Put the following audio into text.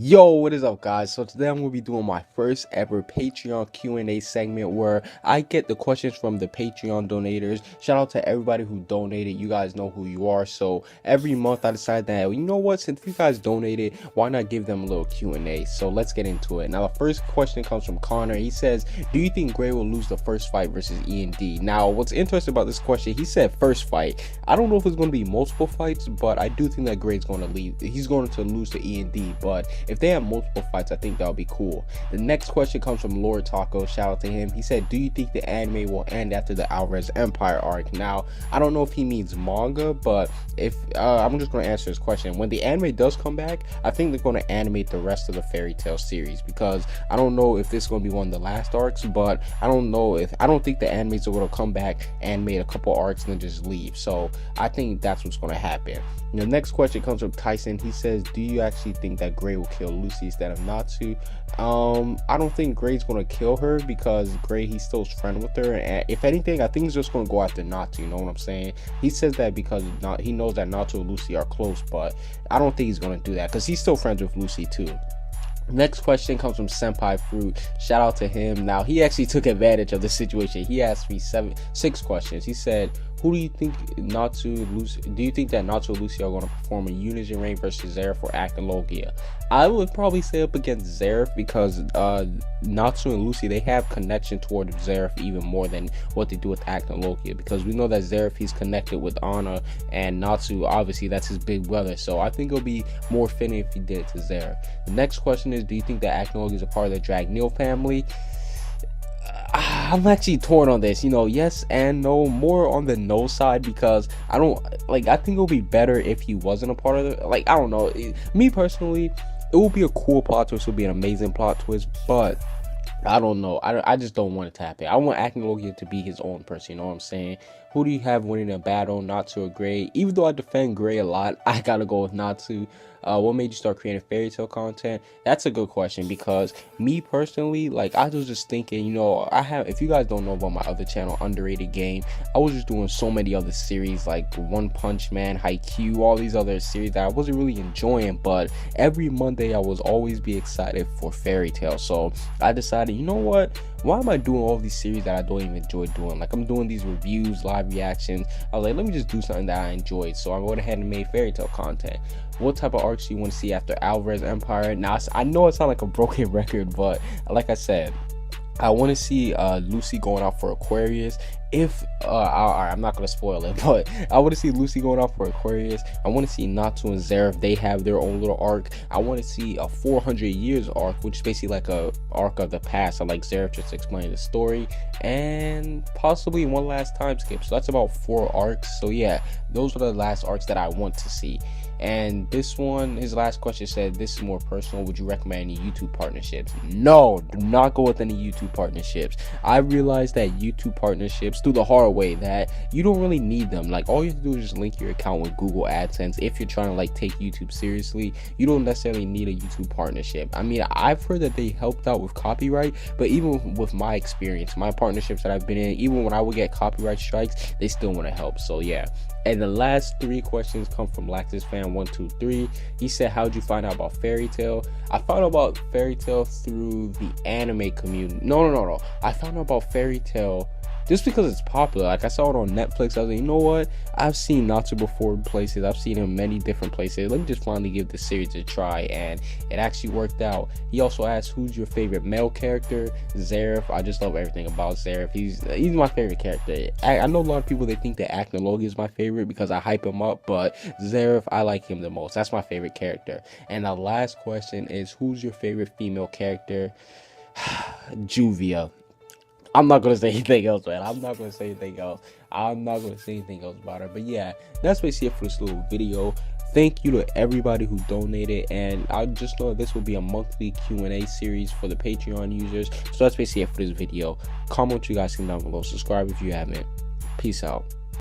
Yo, what is up, guys? So today I'm going to be doing my first ever Patreon Q&A segment where I get the questions from the Patreon donators. Shout out to everybody who donated. You guys know who you are. So every month I decide that, you know what, since you guys donated, why not give them a little Q&A? So let's get into it. Now the first question comes from Connor. He says, do you think Gray will lose the first fight versus E&D? Now what's interesting about this question, he said first fight. I don't know if it's going to be multiple fights, but I do think that Gray's going to leave. He's going to lose to E&D, but if they have multiple fights, I think that'll be cool. The next question comes from Lord Taco. Shout out to him. He said, do you think the anime will end after the Alvarez Empire arc? Now, I don't know if he means manga, but if I'm just going to answer his question. When the anime does come back, I think they're going to animate the rest of the Fairy Tail series, because I don't know if this is going to be one of the last arcs, but I don't think the animes are going to come back, animate a couple arcs, and then just leave. So I think that's what's going to happen. The next question comes from Tyson. He says, do you actually think that Gray will kill Lucy instead of Natsu? I don't think Gray's going to kill her, because Gray, he's still friends with her, and if anything, I think he's just going to go after Natsu. You know what I'm saying? He says that because he knows that Natsu and Lucy are close, but I don't think he's going to do that because he's still friends with Lucy too. Next question comes from Senpai Fruit. Shout out to him. Now he actually took advantage of the situation. He asked me 6 questions. He said, who do you think Lucy? Do you think that Natsu and Lucy are going to perform a Unison Reign versus Zeref or Acnologia? I would probably say up against Zeref, because Natsu and Lucy, they have connection toward Zeref even more than what they do with Acnologia, because we know that Zeref, he's connected with Anna, and Natsu, obviously that's his big brother. So I think it'll be more fitting if he did it to Zeref. The next question is, do you think that Acnologia is a part of the Dragneel family? I'm actually torn on this, yes and no. More on the no side, because I think it would be better if he wasn't a part of it. I don't know, me personally, it would be a cool plot twist, it would be an amazing plot twist, but I don't know. I just don't want it to happen. I want Acnologia to be his own person, you know what I'm saying? Who do you have winning a battle, Natsu or Gray? Even though I defend Gray a lot, I gotta go with Natsu. What made you start creating fairy tale content? That's a good question, because me personally, I was just thinking, if you guys don't know about my other channel, Underrated Game, I was just doing so many other series like One Punch Man, Haikyuu, all these other series that I wasn't really enjoying, but every Monday I was always be excited for fairy tale. So I decided, you know what, why am I doing all these series that I don't even enjoy doing? I'm doing these reviews, live reactions. I was like, let me just do something that I enjoyed. So I went ahead and made fairy tale content. What type of arcs do you want to see after Alvarez Empire? Now, I know it sounds like a broken record, but like I said, I want to see Lucy going out for Aquarius. I'm not gonna spoil it, but I want to see Lucy going out for Aquarius. I want to see Natsu and Zeref, they have their own little arc. I want to see a 400 years arc, which is basically like a arc of the past. I like Zeref just explaining the story, and possibly one last time skip. So that's about 4 arcs. So yeah, those are the last arcs that I want to see. And this one, his last question said, this is more personal, would you recommend any YouTube partnerships? No, do not go with any YouTube partnerships. I realized that YouTube partnerships, through the hard way, that you don't really need them. All you have to do is just link your account with Google AdSense. If you're trying to take YouTube seriously, you don't necessarily need a YouTube partnership. I mean, I've heard that they helped out with copyright, but even with my experience, my partnerships that I've been in, even when I would get copyright strikes, they still want to help. So yeah. And the last 3 questions come from Laxus Fan 123. He said, how'd you find out about Fairy Tail? I found out about Fairy Tail through the anime community. No. I found out about Fairy Tail just because it's popular. I saw it on Netflix. I was like, you know what? I've seen Natsu before in places. I've seen him in many different places. Let me just finally give the series a try, and it actually worked out. He also asked, who's your favorite male character? Zeref. I just love everything about Zeref. He's my favorite character. I know a lot of people, they think that Acnologia is my favorite because I hype him up, but Zeref, I like him the most. That's my favorite character. And the last question is, who's your favorite female character? Juvia. I'm not going to say anything else, man. I'm not going to say anything else about her. But yeah, that's basically it for this little video. Thank you to everybody who donated, and I just know this will be a monthly Q&A series for the Patreon users. So that's basically it for this video. Comment what you guys think down below. Subscribe if you haven't. Peace out.